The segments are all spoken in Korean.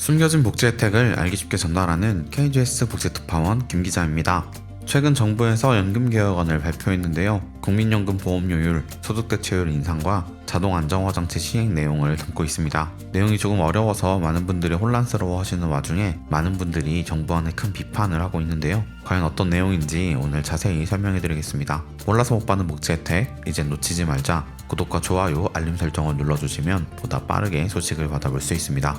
숨겨진 복지 혜택을 알기 쉽게 전달하는 KGS 복지특파원 김기자입니다. 최근 정부에서 연금개혁안을 발표했는데요. 국민연금 보험료율, 소득대체율 인상과 자동 안정화장치 시행 내용을 담고 있습니다. 내용이 조금 어려워서 많은 분들이 혼란스러워 하시는 와중에 많은 분들이 정부안에 큰 비판을 하고 있는데요. 과연 어떤 내용인지 오늘 자세히 설명해 드리겠습니다. 몰라서 못 받는 복지 혜택, 이젠 놓치지 말자. 구독과 좋아요, 알림 설정을 눌러주시면 보다 빠르게 소식을 받아볼 수 있습니다.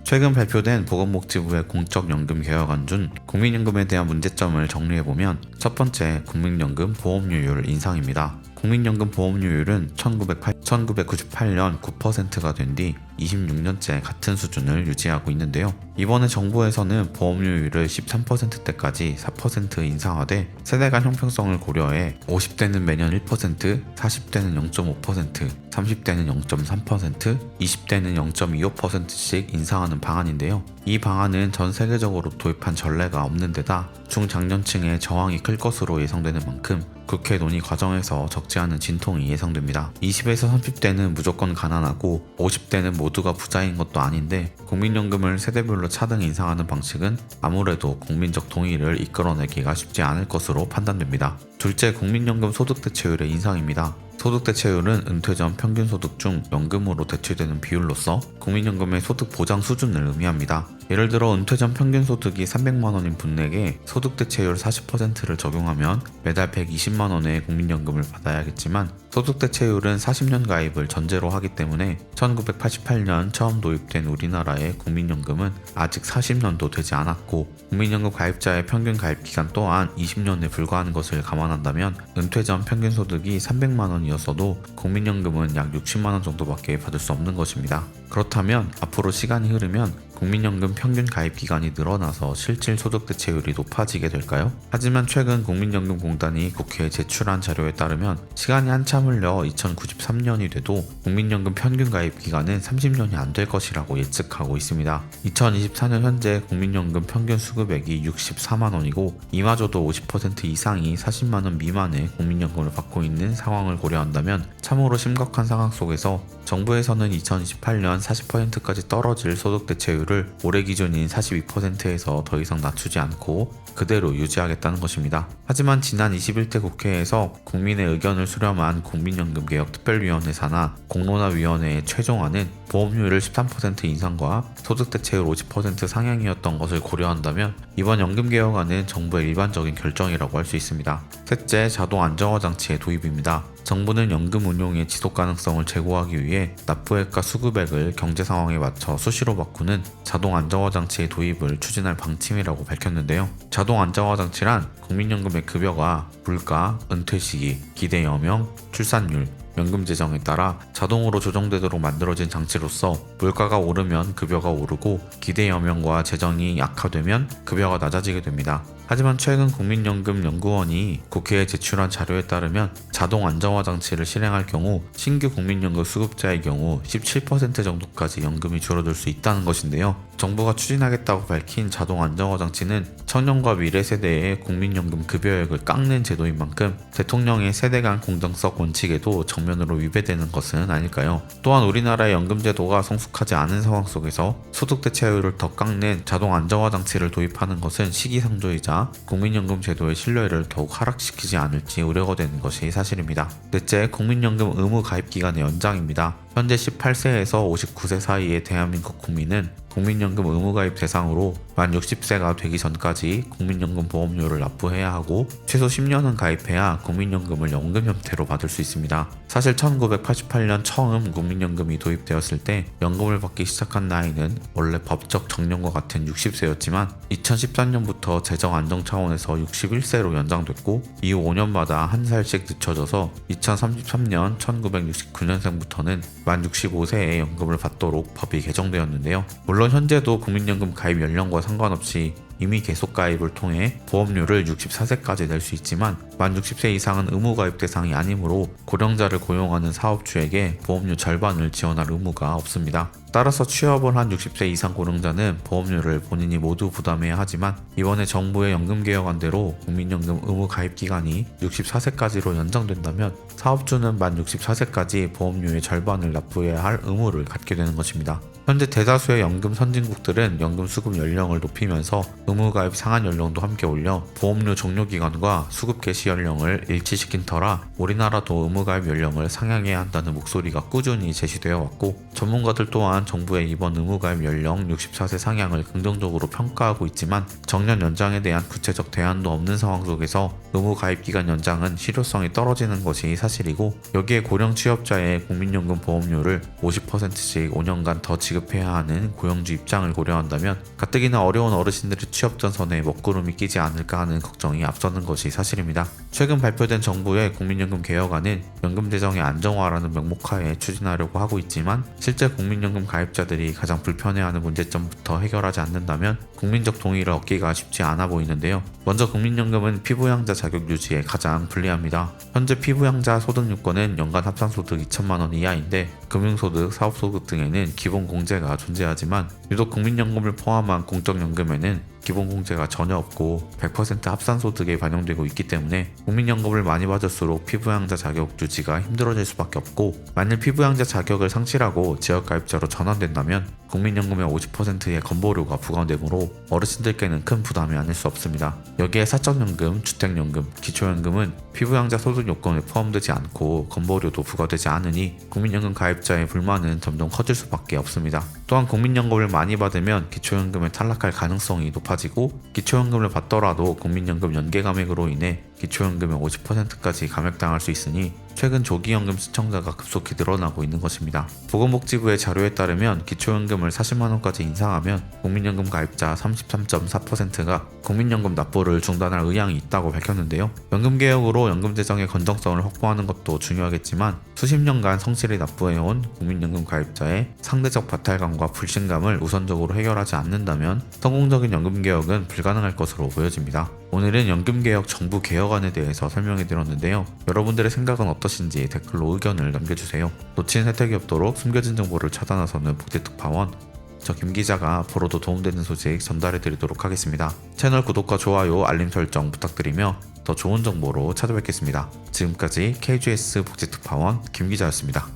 최근 발표된 보건복지부의 공적연금 개혁안 중 국민연금에 대한 문제점을 정리해보면 첫 번째, 국민연금 보험료율 인상입니다. 국민연금 보험료율은 1998년 9%가 된 뒤 26년째 같은 수준을 유지하고 있는데요. 이번에 정부에서는 보험료율을 13%대까지 4% 인상하되 세대 간 형평성을 고려해 50대는 매년 1%, 40대는 0.5%, 30대는 0.3%, 20대는 0.25%씩 인상하는 방안인데요. 이 방안은 전 세계적으로 도입한 전례가 없는 데다 중장년층의 저항이 클 것으로 예상되는 만큼 국회 논의 과정에서 적지 않은 진통이 예상됩니다. 20에서 30대는 무조건 가난하고 50대는 모두가 부자인 것도 아닌데 국민연금을 세대별로 차등 인상하는 방식은 아무래도 국민적 동의를 이끌어내기가 쉽지 않을 것으로 판단됩니다. 둘째, 국민연금 소득대체율의 인상입니다. 소득대체율은 은퇴 전 평균 소득 중 연금으로 대출되는 비율로서 국민연금의 소득 보장 수준을 의미합니다. 예를 들어 은퇴 전 평균 소득이 300만 원인 분에게 소득대체율 40%를 적용하면 매달 120만 원의 국민연금을 받아야겠지만 소득대체율은 40년 가입을 전제로 하기 때문에 1988년 처음 도입된 우리나라의 국민연금은 아직 40년도 되지 않았고 국민연금 가입자의 평균 가입 기간 또한 20년에 불과한 것을 감안한다면 은퇴 전 평균 소득이 300만 원이었어도 국민연금은 약 60만 원 정도밖에 받을 수 없는 것입니다. 그렇다면 앞으로 시간이 흐르면 국민연금 평균 가입 기간이 늘어나서 실질 소득대체율이 높아지게 될까요? 하지만 최근 국민연금공단이 국회에 제출한 자료에 따르면 시간이 한참 흘려 2093년이 돼도 국민연금 평균 가입 기간은 30년이 안 될 것이라고 예측하고 있습니다. 2024년 현재 국민연금 평균 수급액이 64만 원이고 이마저도 50% 이상이 40만 원 미만의 국민연금을 받고 있는 상황을 고려한다면 참으로 심각한 상황 속에서 정부에서는 2028년 40%까지 떨어질 소득대체율을 올해 기준인 42%에서 더 이상 낮추지 않고 그대로 유지하겠다는 것입니다. 하지만 지난 21대 국회에서 국민의 의견을 수렴한 국민연금개혁특별위원회 산하 공론화위원회의 최종안은 보험료율 13% 인상과 소득대체율 50% 상향이었던 것을 고려한다면 이번 연금개혁안은 정부의 일반적인 결정이라고 할 수 있습니다. 셋째, 자동 안정화장치의 도입입니다. 정부는 연금 운용의 지속 가능성을 제고하기 위해 납부액과 수급액을 경제 상황에 맞춰 수시로 바꾸는 자동 안정화 장치의 도입을 추진할 방침이라고 밝혔는데요. 자동 안정화 장치란 국민연금의 급여가 물가, 은퇴 시기, 기대 여명, 출산율, 연금 재정에 따라 자동으로 조정되도록 만들어진 장치로서 물가가 오르면 급여가 오르고 기대 여명과 재정이 약화되면 급여가 낮아지게 됩니다. 하지만 최근 국민연금연구원이 국회에 제출한 자료에 따르면 자동 안정화 장치를 실행할 경우 신규 국민연금 수급자의 경우 17% 정도까지 연금이 줄어들 수 있다는 것인데요. 정부가 추진하겠다고 밝힌 자동 안정화 장치는 청년과 미래 세대의 국민연금 급여액을 깎는 제도인 만큼 대통령의 세대 간 공정성 원칙에도 정면으로 위배되는 것은 아닐까요? 또한 우리나라의 연금제도가 성숙하지 않은 상황 속에서 소득대체율을 더 깎는 자동 안정화 장치를 도입하는 것은 시기상조이자 국민연금 제도의 신뢰를 더욱 하락시키지 않을지 우려가 되는 것이 사실입니다. 넷째, 국민연금 의무 가입 기간의 연장입니다. 현재 18세에서 59세 사이의 대한민국 국민은 국민연금 의무가입 대상으로 만 60세가 되기 전까지 국민연금 보험료를 납부해야 하고 최소 10년은 가입해야 국민연금을 연금 형태로 받을 수 있습니다. 사실 1988년 처음 국민연금이 도입되었을 때 연금을 받기 시작한 나이는 원래 법적 정년과 같은 60세였지만 2013년부터 재정 안정 차원에서 61세로 연장됐고 이후 5년마다 한 살씩 늦춰져서 2033년 1969년생부터는 만 65세에 연금을 받도록 법이 개정되었는데요. 물론 현재도 국민연금 가입 연령과 상관없이 이미 계속 가입을 통해 보험료를 64세까지 낼 수 있지만 만 60세 이상은 의무 가입 대상이 아니므로 고령자를 고용하는 사업주에게 보험료 절반을 지원할 의무가 없습니다. 따라서 취업을 한 60세 이상 고령자는 보험료를 본인이 모두 부담해야 하지만 이번에 정부의 연금개혁안대로 국민연금 의무 가입 기간이 64세까지로 연장된다면 사업주는 만 64세까지 보험료의 절반을 납부해야 할 의무를 갖게 되는 것입니다. 현재 대다수의 연금 선진국들은 연금 수급 연령을 높이면서 의무 가입 상한 연령도 함께 올려 보험료 종료 기간과 수급 개시 연령을 일치시킨 터라 우리나라도 의무 가입 연령을 상향해야 한다는 목소리가 꾸준히 제시되어 왔고 전문가들 또한 정부의 이번 의무 가입 연령 64세 상향을 긍정적으로 평가하고 있지만 정년 연장에 대한 구체적 대안도 없는 상황 속에서 의무 가입 기간 연장은 실효성이 떨어지는 것이 사실이고 여기에 고령 취업자의 국민연금 보험료를 50%씩 5년간 더 지급해야 하는 고용주 입장을 고려한다면 가뜩이나 어려운 어르신들의 취업 전선에 먹구름이 끼지 않을까 하는 걱정이 앞서는 것이 사실입니다. 최근 발표된 정부의 국민연금 개혁안은 연금 재정의 안정화라는 명목하에 추진하려고 하고 있지만 실제 국민연금 가입자들이 가장 불편해하는 문제점부터 해결하지 않는다면 국민적 동의를 얻기가 쉽지 않아 보이는데요. 먼저 국민연금은 피부양자 자격 유지에 가장 불리합니다. 현재 피부양자 소득 요건은 연간 합산소득 2천만 원 이하인데 금융소득, 사업소득 등에는 기본 공제가 존재하지만 유독 국민연금을 포함한 공적연금에는 기본 공제가 전혀 없고 100% 합산소득에 반영되고 있기 때문에 국민연금을 많이 받을수록 피부양자 자격 유지가 힘들어질 수밖에 없고 만일 피부양자 자격을 상실하고 지역가입자로 전환된다면 국민연금의 50%의 건보료가 부과되므로 어르신들께는 큰 부담이 아닐 수 없습니다. 여기에 사적연금, 주택연금, 기초연금은 피부양자 소득 요건에 포함되지 않고 건보료도 부과되지 않으니 국민연금 가입자의 불만은 점점 커질 수밖에 없습니다. 또한 국민연금을 많이 받으면 기초연금에 탈락할 가능성이 높아지고 기초연금을 받더라도 국민연금 연계 감액으로 인해 기초연금의 50%까지 감액당할 수 있으니 최근 조기연금 신청자가 급속히 늘어나고 있는 것입니다. 보건복지부의 자료에 따르면 기초연금을 40만원까지 인상하면 국민연금 가입자 33.4%가 국민연금 납부를 중단할 의향이 있다고 밝혔는데요. 연금개혁으로 연금재정의 건전성을 확보하는 것도 중요하겠지만 수십 년간 성실히 납부해온 국민연금 가입자의 상대적 박탈감과 불신감을 우선적으로 해결하지 않는다면 성공적인 연금개혁은 불가능할 것으로 보여집니다. 오늘은 연금개혁 정부 개혁안에 대해서 설명해드렸는데요. 여러분들의 생각은 어떠신지 댓글로 의견을 남겨주세요. 놓친 혜택이 없도록 숨겨진 정보를 차단하서는 복지특파원 저 김기자가 앞으로도 도움되는 소식 전달해드리도록 하겠습니다. 채널 구독과 좋아요, 알림 설정 부탁드리며 더 좋은 정보로 찾아뵙겠습니다. 지금까지 KGS 복지특파원 김기자였습니다.